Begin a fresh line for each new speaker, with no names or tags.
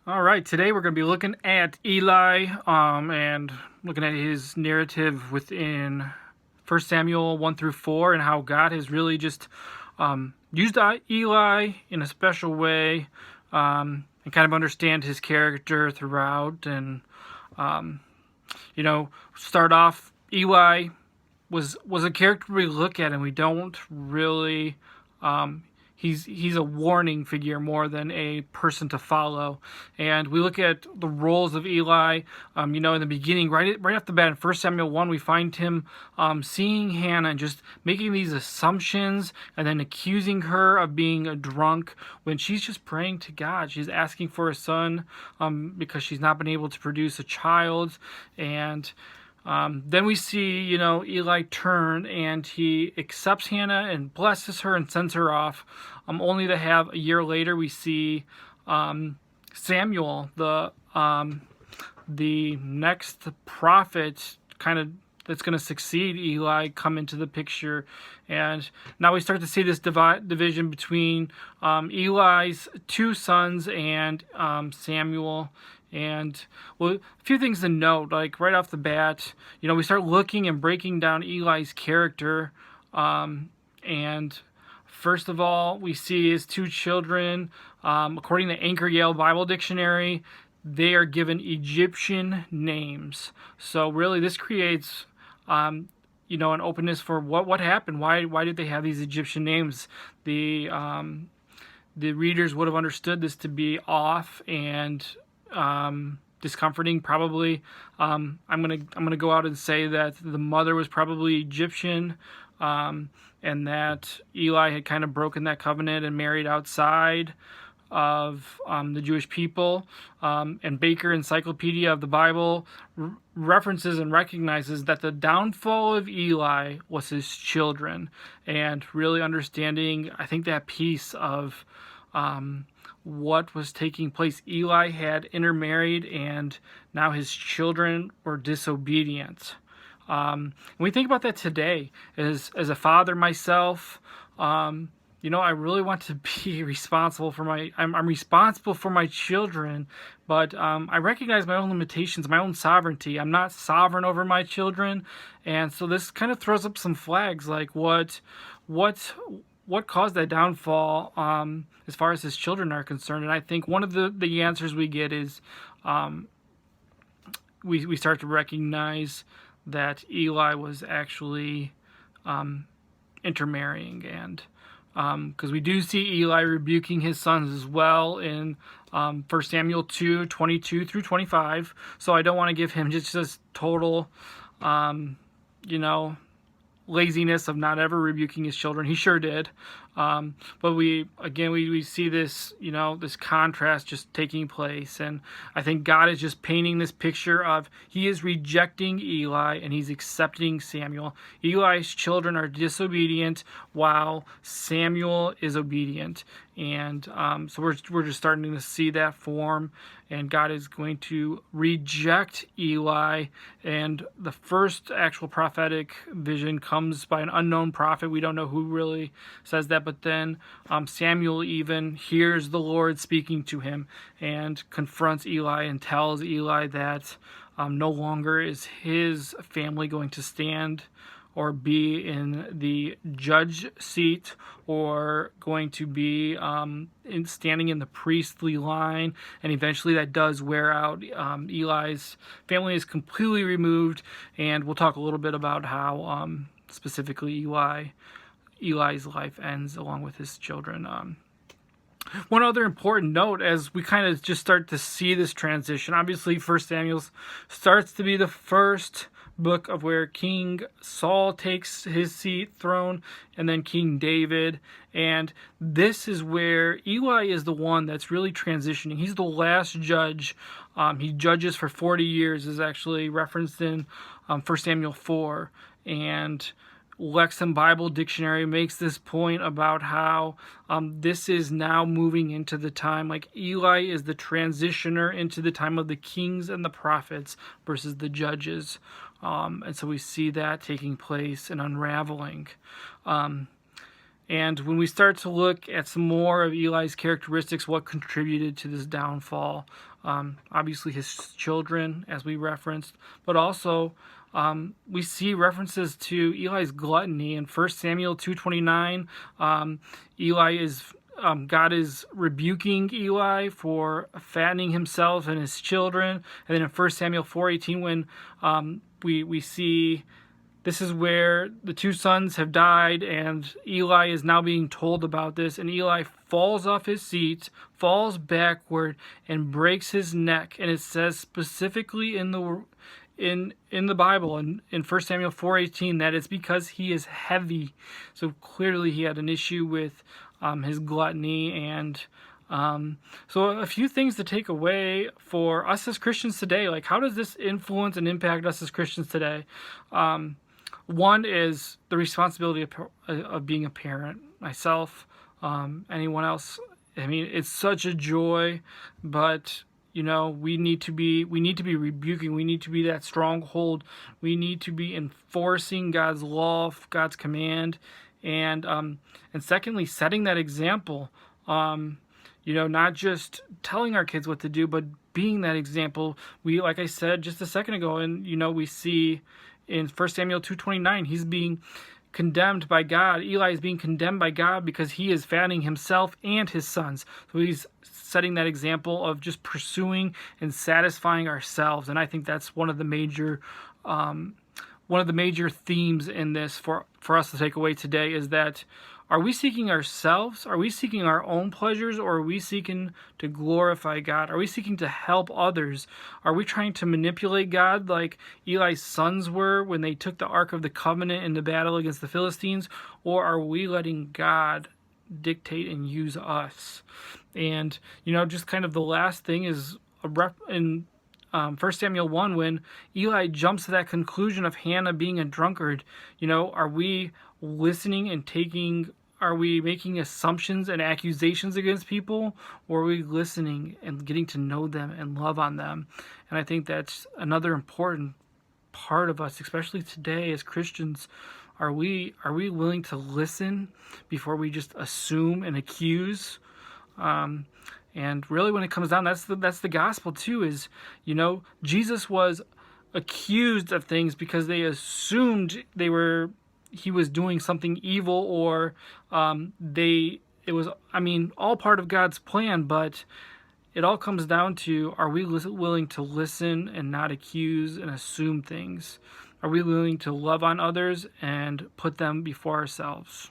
All right, today we're going to be looking at Eli and looking at his narrative within 1 Samuel 1 through 4 and how God has really just used Eli in a special way and kind of understand his character throughout. And, start off, Eli was a character we look at and we don't really he's a warning figure more than a person to follow. And we look at the roles of Eli. In the beginning, right off the bat in 1 Samuel 1, we find him seeing Hannah and just making these assumptions and then accusing her of being a drunk when she's just praying to God. She's asking for a son because she's not been able to produce a child. And then we see, Eli turn and he accepts Hannah and blesses her and sends her off, only to have a year later we see Samuel, the next prophet, kind of that's going to succeed Eli, come into the picture. And now we start to see this division between Eli's two sons and Samuel. And a few things to note, like right off the bat, we start looking and breaking down Eli's character. And first of all, we see his two children. According to Anchor Yale Bible Dictionary, they are given Egyptian names. So really, this creates an openness for what happened. Why did they have these Egyptian names? The readers would have understood this to be off and discomforting, probably. I'm gonna go out and say that the mother was probably Egyptian, and that Eli had kind of broken that covenant and married outside of the Jewish people. And Baker Encyclopedia of the Bible references and recognizes that the downfall of Eli was his children, and really understanding, I think, that piece of what was taking place. Eli had intermarried, and now his children were disobedient. And we think about that today. As a father myself, I really want to be responsible for I'm responsible for my children, but I recognize my own limitations, my own sovereignty. I'm not sovereign over my children, and so this kind of throws up some flags, like what caused that downfall as far as his children are concerned. And I think one of the answers we get is we start to recognize that Eli was actually intermarrying, and because we do see Eli rebuking his sons as well in 1 Samuel 2:22 through 25. So I don't want to give him just total laziness of not ever rebuking his children. He sure did. But we see this, this contrast just taking place. And I think God is just painting this picture of he is rejecting Eli and he's accepting Samuel. Eli's children are disobedient while Samuel is obedient. And so we're just starting to see that form. And God is going to reject Eli. And the first actual prophetic vision comes by an unknown prophet. We don't know who really says that. But then Samuel even hears the Lord speaking to him and confronts Eli and tells Eli that no longer is his family going to stand or be in the judge seat, or going to be standing in the priestly line. And eventually that does wear out. Eli's family is completely removed, and we'll talk a little bit about how specifically Eli's life ends along with his children. One other important note, as we kind of just start to see this transition, obviously 1 Samuel starts to be the first book of where King Saul takes his throne, and then King David. And this is where Eli is the one that's really transitioning. He's the last judge. He judges for 40 years, is actually referenced in 1 Samuel 4. And Lexham Bible Dictionary makes this point about how this is now moving into the time, like Eli is the transitioner into the time of the kings and the prophets versus the judges. And so we see that taking place and unraveling. And when we start to look at some more of Eli's characteristics, what contributed to this downfall, obviously his children, as we referenced, but also we see references to Eli's gluttony in 1 Samuel 2:29. God is rebuking Eli for fattening himself and his children. And then in 1 Samuel 4:18, when we see this is where the two sons have died, and Eli is now being told about this, and Eli falls off his seat, falls backward, and breaks his neck. And it says specifically in the Bible, in 1 Samuel 4:18, that it's because he is heavy. So clearly he had an issue with his gluttony. And so a few things to take away for us as Christians today. Like, how does this influence and impact us as Christians today? One is the responsibility of being a parent. Myself, anyone else. I mean, it's such a joy, but we need to be rebuking. We need to be that stronghold. We need to be enforcing God's law, God's command, and secondly, setting that example. Not just telling our kids what to do, but being that example. We, like I said just a second ago, and we see in 1 Samuel 2:29, he's being condemned by God. Eli is being condemned by God because he is fattening himself and his sons. So he's setting that example of just pursuing and satisfying ourselves. And I think that's one of the major themes in this for us to take away today, is that are we seeking ourselves? Are we seeking our own pleasures, or are we seeking to glorify God? Are we seeking to help others? Are we trying to manipulate God like Eli's sons were when they took the Ark of the Covenant in the battle against the Philistines? Or are we letting God dictate and use us? And, just kind of the last thing is in 1 Samuel 1, when Eli jumps to that conclusion of Hannah being a drunkard. Are we listening and are we making assumptions and accusations against people, or are we listening and getting to know them and love on them? And I think that's another important part of us, especially today as Christians. Are we willing to listen before we just assume and accuse? And really, when it comes down, that's the gospel too. Is Jesus was accused of things because they assumed he was doing something evil, or it was all part of God's plan. But it all comes down to, are we willing to listen and not accuse and assume things? Are we willing to love on others and put them before ourselves?